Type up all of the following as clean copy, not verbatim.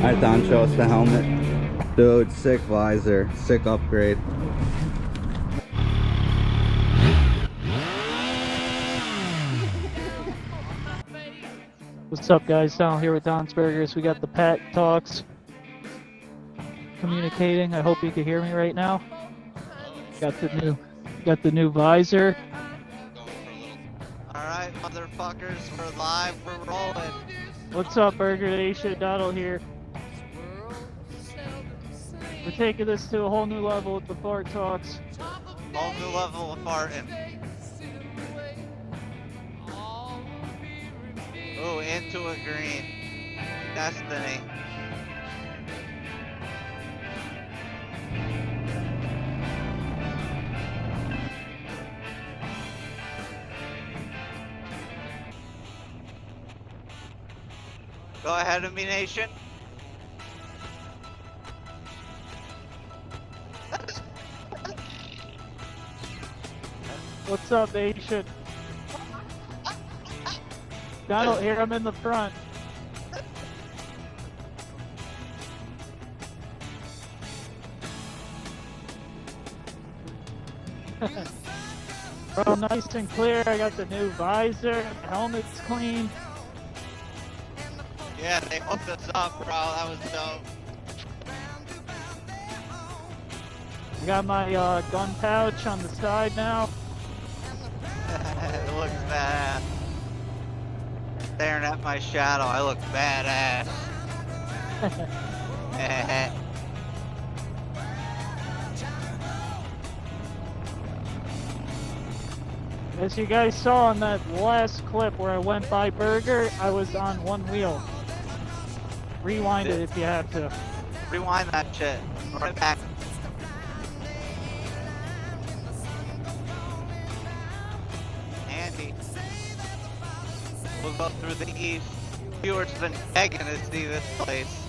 Alright, Don, show us the helmet. Dude, sick visor, sick upgrade. What's up, guys? Down here with Don's Burgers. We got the Packtalks communicating. I hope you can hear me right now. Got the new visor. Alright, motherfuckers, we're live, we're rolling. What's up, Burger Nation? Donald here. We're taking this to a whole new level with the Fart Talks. Whole new level of farting. Ooh, into a green. Destiny. Go ahead of me, nation. What's up, Nation? Donald here, I'm in the front. Bro, nice and clear. I got the new visor, the helmet's clean. Yeah, they hooked us up, bro. That was dope. I got my gun pouch on the side now. It looks badass. Staring at my shadow, I look badass. As you guys saw on that last clip where I went by Burger, I was on one wheel. Rewind it if you have to. Rewind that shit. Right back. Andy. We'll go through the east. Viewers have been begging to see this place.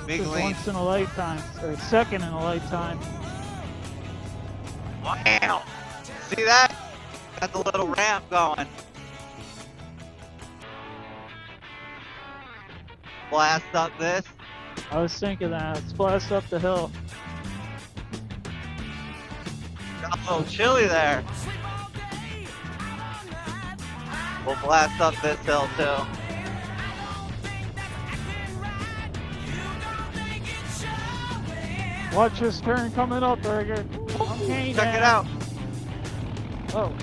Big This is lead. once in a lifetime, or second in a lifetime. Wow! See that? Got the little ramp going. Blast up this. I was thinking that. Let's blast up the hill. Got a little chilly there. We'll blast up this hill too. Watch this turn coming up, Burger. Okay, Check it out. Oh.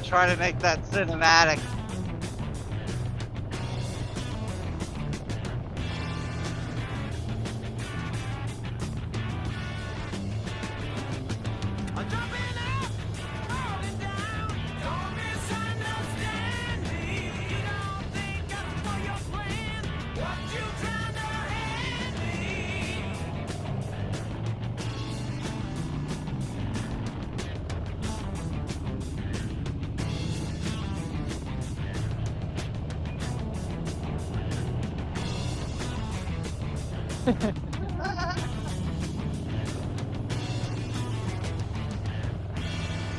Try to make that cinematic.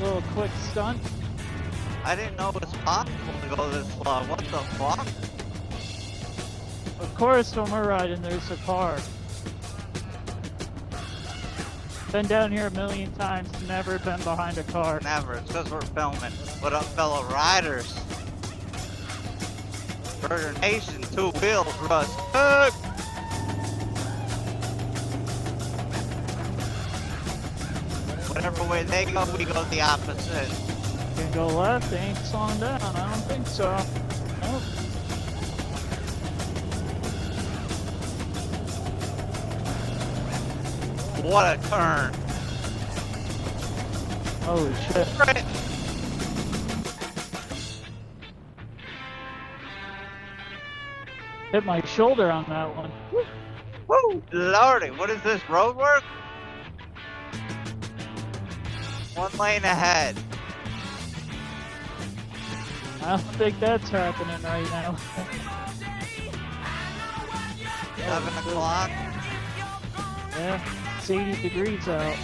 Little quick stunt. I didn't know it was possible to go this slow. What the fuck? Of course, when we're riding, there's a car. Been down here a million times, never been behind a car. Never. It's because we're filming. What up, fellow riders? Burger Nation, 2 wheels, Russ. Whatever way they go, we go the opposite. Can go left, they ain't slowing down. I don't think so. Nope. What a turn. Holy shit. Right. Hit my shoulder on that one. Woo! Lordy, what is this, road work? 1 lane ahead. I don't think that's happening right now. 7 o'clock. Yeah, it's 80 degrees out.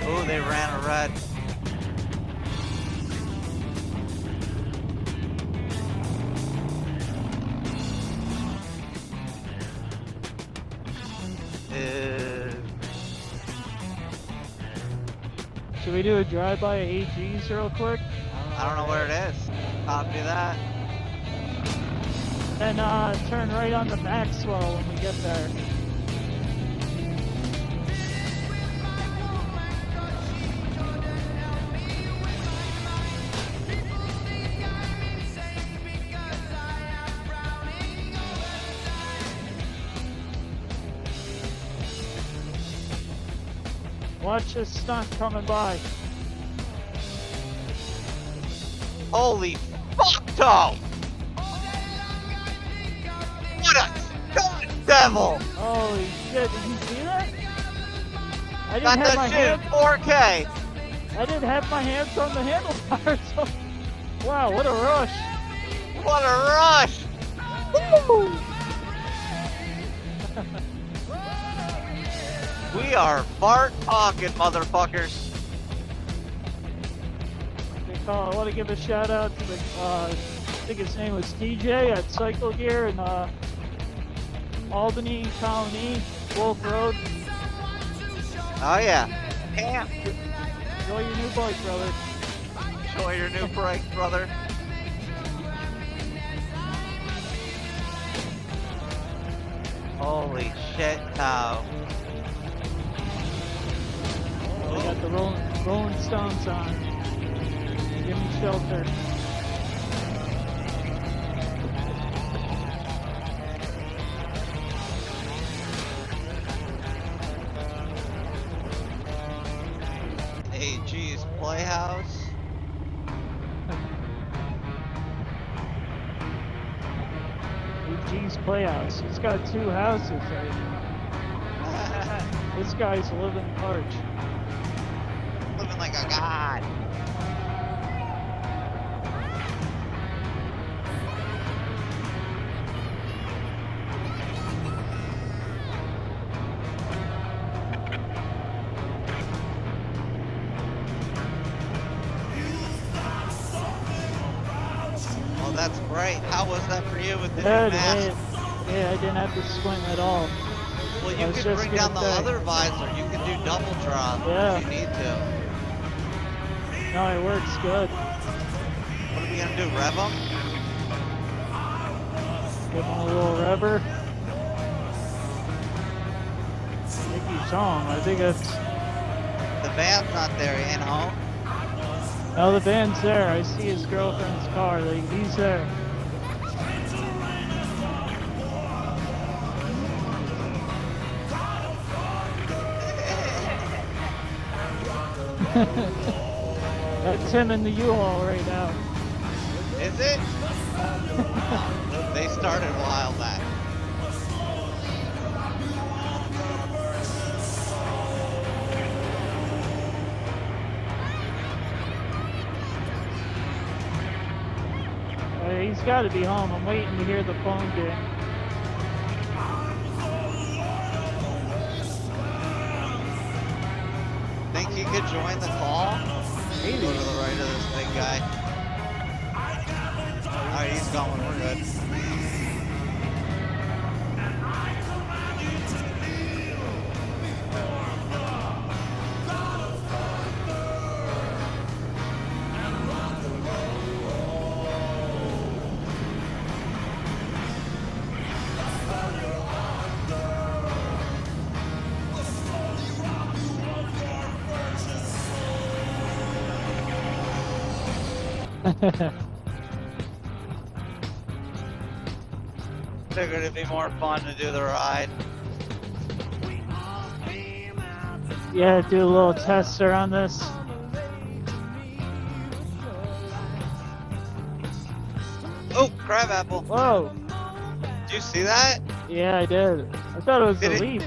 Oh, they ran a red. Should we do a drive-by at AG's real quick? I don't know where it is. Copy that. And turn right on the Maxwell when we get there. Watch this stunt coming by. Holy fuck, Tom! What a god devil! Holy shit, did you see that? I Got didn't have my that shit in hands. 4K! I didn't have my hands on the handlebars. So, wow, what a rush! What a rush! Woo! We are fart talking, motherfuckers. I want to give a shout out to the, I think his name was TJ at Cycle Gear in Albany, Colony, Wolf Road. Oh yeah. Camp. Enjoy your new bike, brother. Enjoy your new break, brother. Holy shit, cow. They got the Rolling Stones on. Give me shelter. Hey, geez, Playhouse. AG's Playhouse. It's got 2 houses right now. This guy's living large. Living like a god. Well, that's great. How was that for you with the new mask? Yeah, I didn't have to squint at all. Well, I you was can just bring gonna down the say. other visor. You can do double drop Yeah. if you need to. No, it works good. What are we gonna do? Rev them? Give him a little rubber. I think he's home. I think it's... The van's not there. He ain't home. No, the van's there. I see his girlfriend's car. Like, he's there. That's him in the U-Haul right now. Is it? They started a while back. He's got to be home. I'm waiting to hear the phone ding. Think he could join the call? Maybe. Go to the right of this big guy. Alright, he's going. We're good. Figured it'd be more fun to do the ride. Yeah, do a little tester on this. Oh, crabapple. Whoa. Did you see that? Yeah, I did. I thought it was Did a it- leaf.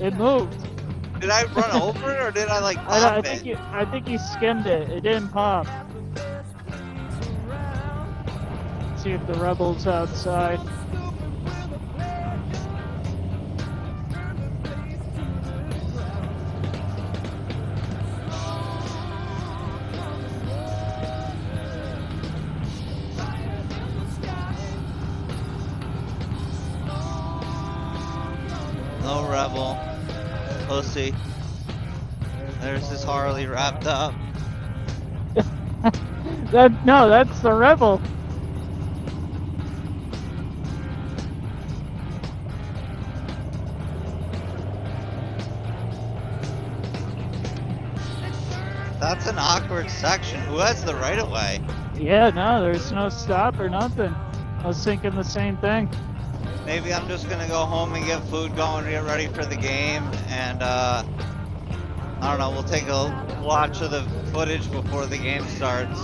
It moved. Did I run over it or did I like I pop think it? I think you skimmed it. It didn't pop. See if the rebel's outside. rebel. Pussy. There's this Harley wrapped up. No, that's the rebel. That's an awkward section. Who has the right of way? Yeah, no, there's no stop or nothing. I was thinking the same thing. Maybe I'm just gonna go home and get food going, get ready for the game, and I don't know, we'll take a watch of the footage before the game starts.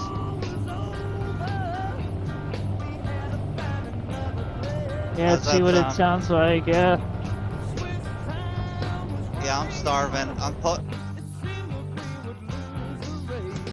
Yeah, How's see that what it sound? sounds like, yeah. Yeah, I'm starving. I'm